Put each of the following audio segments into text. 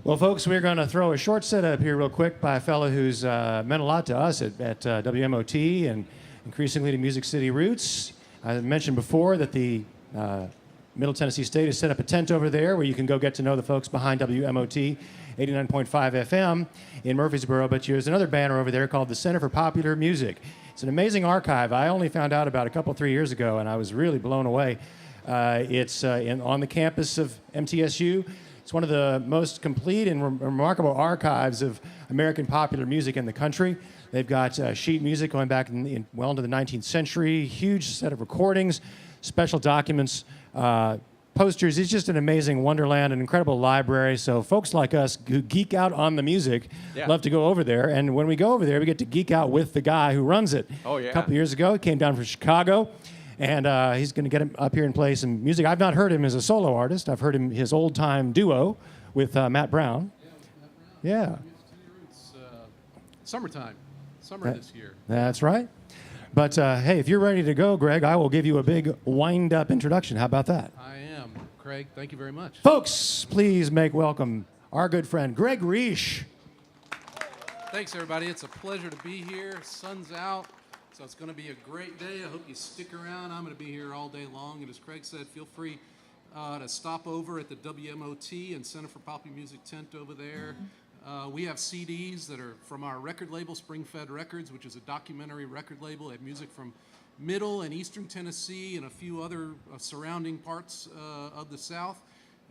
Well, folks, we're going to throw a short set up here real quick by a fellow who's meant a lot to us at WMOT and increasingly to Music City Roots. I mentioned before that the Middle Tennessee State has set up a tent over there where you can go get to know the folks behind WMOT 89.5 FM in Murfreesboro, but there's another banner over there called the Center for Popular Music. It's an amazing archive. I only found out about a 3 years ago, and I was really blown away. It's on the campus of MTSU. It's one of the most complete and remarkable archives of American popular music in the country. They've got sheet music going back well into the 19th century, huge set of recordings, special documents, posters. It's just an amazing wonderland, an incredible library. So folks like us who geek out on the music love to go over there. And when we go over there, we get to geek out with the guy who runs it. Oh, yeah. A couple years ago, he came down from Chicago. And he's going to get him up here and play some music. I've not heard him as a solo artist. I've heard him his old-time duo with Matt Brown. Yeah, Matt Brown. Yeah. City Roots, summertime. Summer this year. That's right. But, hey, if you're ready to go, Greg, I will give you a big wind-up introduction. How about that? I am. Craig, thank you very much. Folks, please make welcome our good friend, Greg Reish. Thanks, everybody. It's a pleasure to be here. Sun's out. So it's going to be a great day. I hope you stick around. I'm going to be here all day long. And as Craig said, feel free to stop over at the WMOT and Center for Popular Music tent over there. We have CDs that are from our record label, Spring-Fed Records, which is a documentary record label. They have music from Middle and Eastern Tennessee and a few other surrounding parts of the South.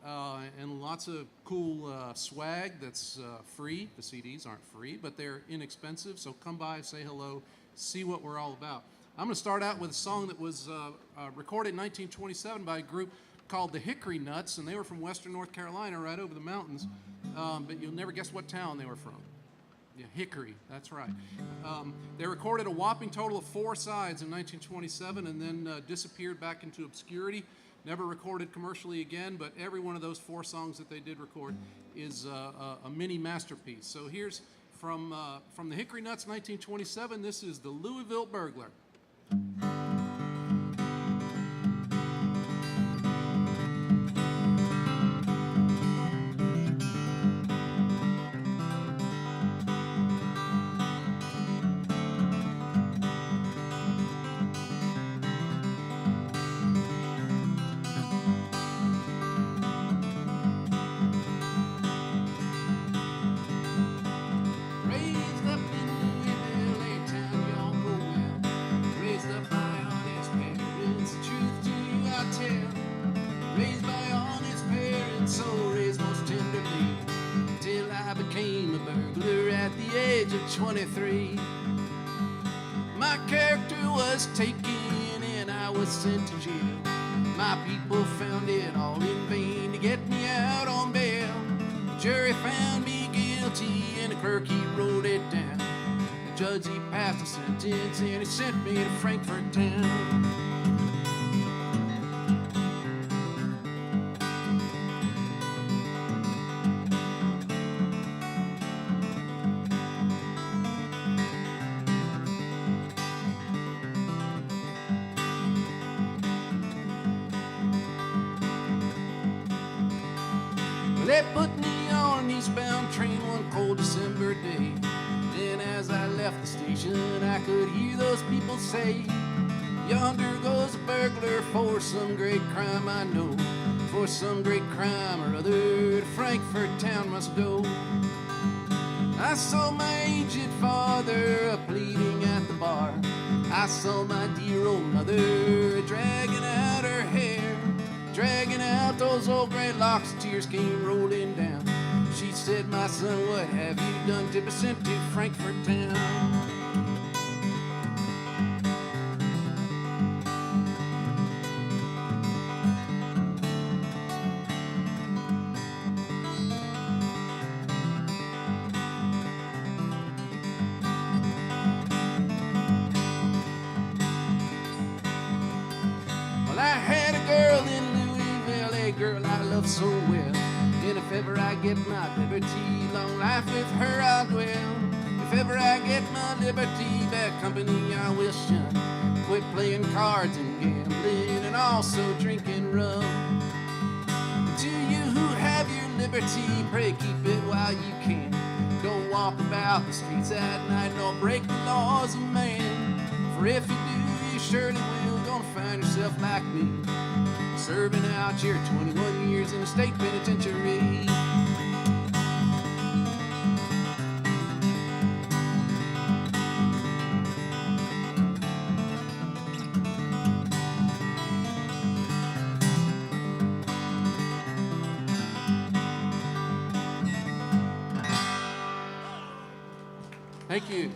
And lots of cool swag that's free. The CDs aren't free, but they're inexpensive. So come by, say hello. See what we're all about. I'm going to start out with a song that was recorded in 1927 by a group called the Hickory Nuts, and they were from western North Carolina, right over the mountains, but you'll never guess what town they were from. Yeah, Hickory, that's right. They recorded a whopping total of 4 sides in 1927 and then disappeared back into obscurity, never recorded commercially again, but every one of those 4 songs that they did record is a mini masterpiece. So here's from the Hickory Nuts, 1927, this is the Louisville Burglar. Till I became a burglar at the age of 23. My character was taken and I was sent to jail. My people found it all in vain to get me out on bail. The jury found me guilty and the clerk he wrote it down. The judge he passed a sentence and he sent me to Frankfort town. They put me on an eastbound train one cold December day. Then as I left the station, I could hear those people say, yonder goes a burglar for some great crime I know. For some great crime or other, to Frankfort town must go. I saw my aged father pleading at the bar. I saw my dear old mother dragging out her hair, dragging out those old gray locks, tears came rolling down. She said, my son, what have you done to be sent to Frankfort town? Well, I had a girl in Louisville, a girl I love so well. And if ever I get my liberty, long life with her I'll dwell. If ever I get my liberty, bad company I will shun. Quit playing cards and gambling and also drinking rum. To you who have your liberty, pray keep it while you can. Don't walk about the streets at night, nor break the laws of man. For if you do, you surely will gonna find yourself like me, serving out your 21 years in a state penitentiary. Thank you.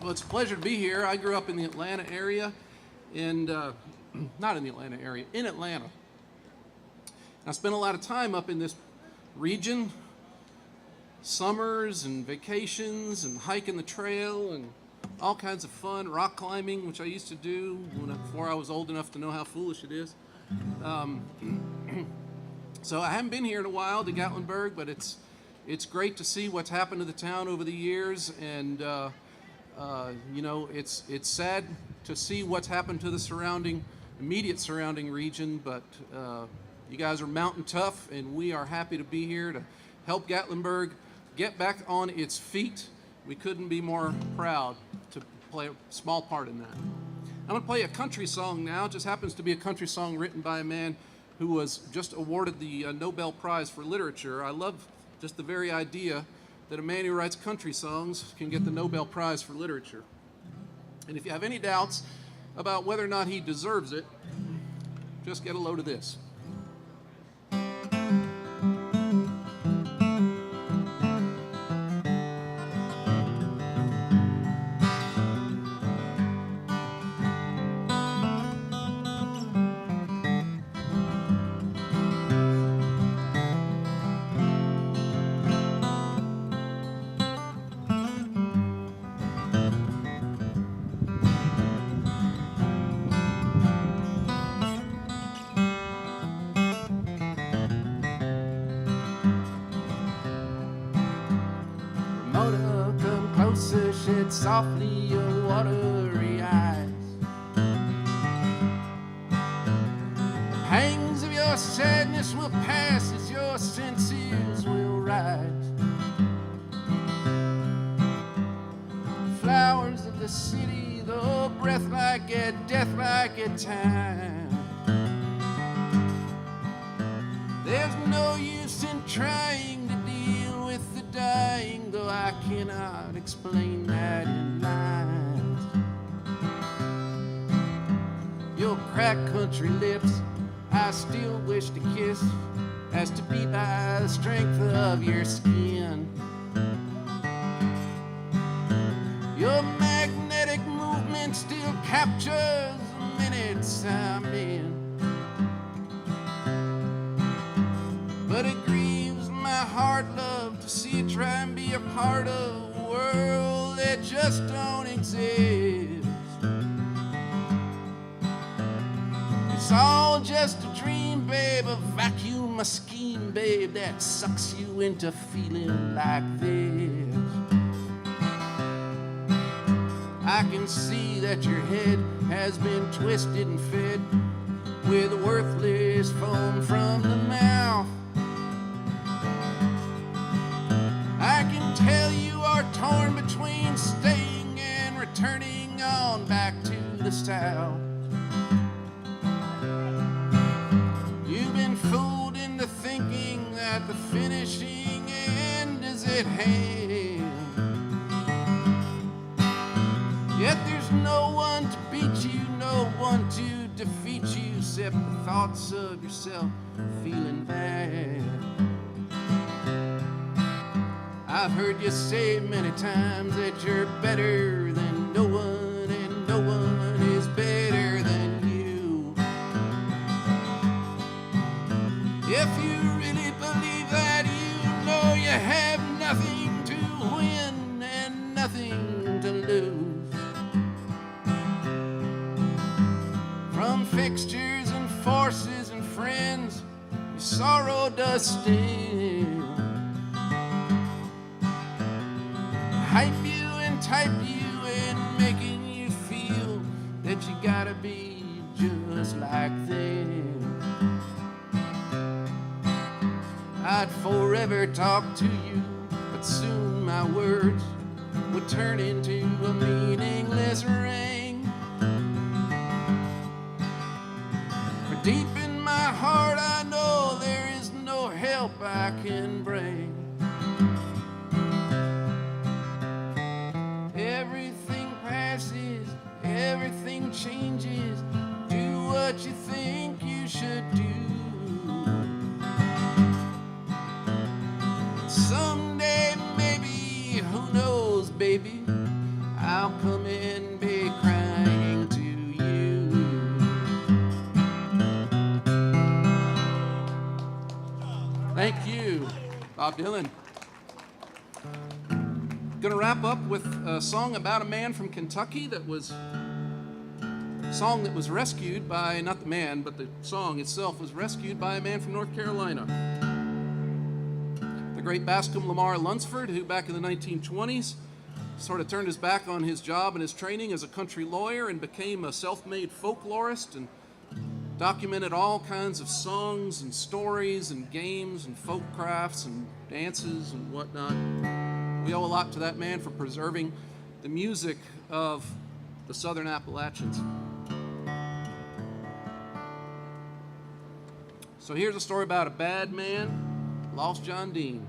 Well, it's a pleasure to be here. I grew up in the Atlanta area, and not in the Atlanta area, in Atlanta. I spent a lot of time up in this region, summers and vacations and hiking the trail and all kinds of fun, rock climbing, which I used to do before I was old enough to know how foolish it is. So I haven't been here in a while to Gatlinburg, but it's great to see what's happened to the town over the years, and you know, it's sad to see what's happened to the immediate surrounding region, but you guys are mountain tough, and we are happy to be here to help Gatlinburg get back on its feet. We couldn't be more proud to play a small part in that. I'm going to play a country song now. It just happens to be a country song written by a man who was just awarded the Nobel Prize for Literature. I love just the very idea that a man who writes country songs can get the Nobel Prize for Literature. And if you have any doubts about whether or not he deserves it, just get a load of this. Shed softly your watery eyes. The pangs of your sadness will pass as your senses will rise. Flowers of the city, though breath like a death like a time. There's no use in trying to deal with the dying, though I cannot explain that in lines. Your cracked country lips I still wish to kiss, as to be by the strength of your skin. Your magnetic movement still captures the minutes I'm in. But it grieves my heart, love, to see you try and be a part of a world that just don't exist. It's all just a dream, babe, a vacuum, a scheme, babe, that sucks you into feeling like this. I can see that your head has been twisted and fed with worthless foam from the mouth. I can tell you are torn between staying and returning on back to the south. You've been fooled into thinking that the finishing end is at hand. Yet there's no one to beat you, no one to defeat you, except the thoughts of yourself feeling bad. I've heard you say many times that you're better than no one, and no one is better than you. If you really believe that, you know you have nothing to win and nothing to lose. From fixtures and forces and friends, your sorrow does sting. Hype you and type you and making you feel that you gotta be just like them. I'd forever talk to you, but soon my words would turn into a meaningless ring. For deep in my heart I know there is no help I can bring. Everything passes, everything changes. Do what you think you should do. Someday, maybe, who knows, baby, I'll come and be crying to you. Thank you, Bob Dylan. Gonna wrap up with a song about a man from Kentucky that was a song that was rescued by, not the man, but the song itself was rescued by a man from North Carolina. The great Bascom Lamar Lunsford, who back in the 1920s sort of turned his back on his job and his training as a country lawyer and became a self-made folklorist and documented all kinds of songs and stories and games and folk crafts and dances and whatnot. We owe a lot to that man for preserving the music of the Southern Appalachians. So here's a story about a bad man, lost John Dean.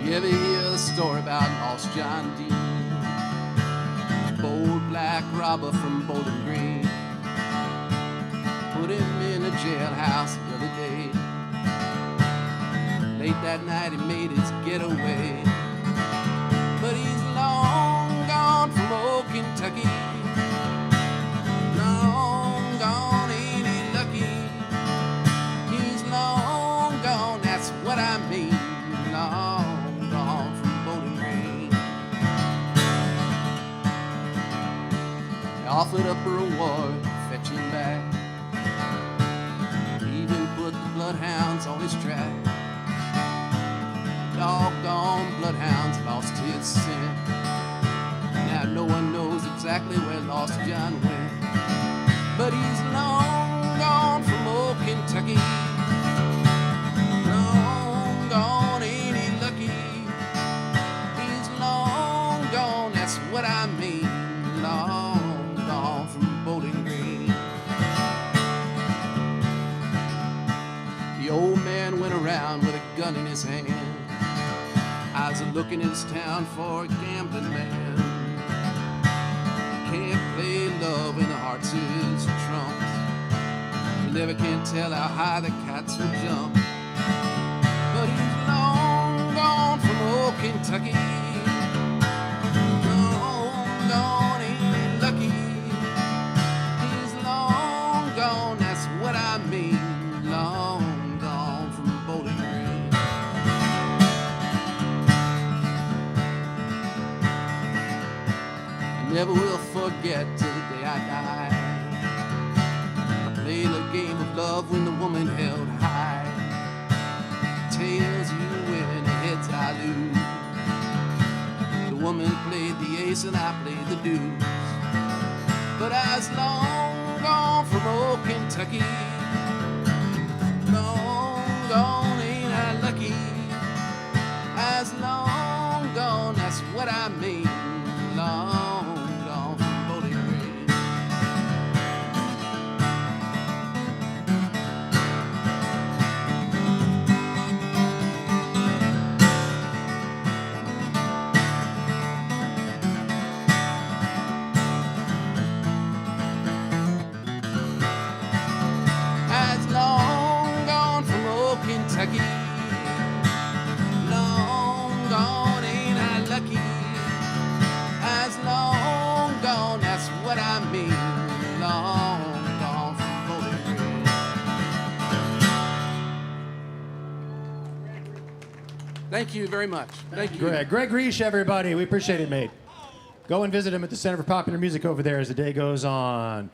You ever hear the story about lost John Dean? Bold black robber from Bowling Green. Put him in a jailhouse the other day. Late that night he made his getaway. But he's long gone from old Kentucky. Long gone, ain't he lucky? He's long gone, that's what I mean. Long gone from Bowling Green. They offered up a reward to fetch him back. Even put the bloodhounds on his track. Doggone bloodhounds lost his scent. Now no one knows exactly where lost John went. But he's long gone from old Kentucky. Long gone, ain't he lucky? He's long gone, that's what I mean. Long gone from Bowling Green. The old man went around with a gun in his hand. Eyes are looking in his town for a gambling man. Can't play love in the hearts of his trumps. You never can tell how high the cats will jump. But he's long gone from old Kentucky. Long gone, ain't he lucky? He's long gone, that's what I mean. Long gone from Bowling Green. I never will forget till the day I die. I played a game of love when the woman held high. Tails you win, heads I lose. The woman played the ace and I played the deuce. But I was long gone from old Kentucky. Long gone, ain't I lucky? I was long gone, that's what I mean. Long gone from Bowling Green. As long gone from old Kentucky. Long gone, ain't I lucky? As long gone, that's what I mean. Long gone from Bowling Green. Thank you very much. Thank you. Greg Reich, everybody. We appreciate it, mate. Go and visit him at the Center for Popular Music over there as the day goes on.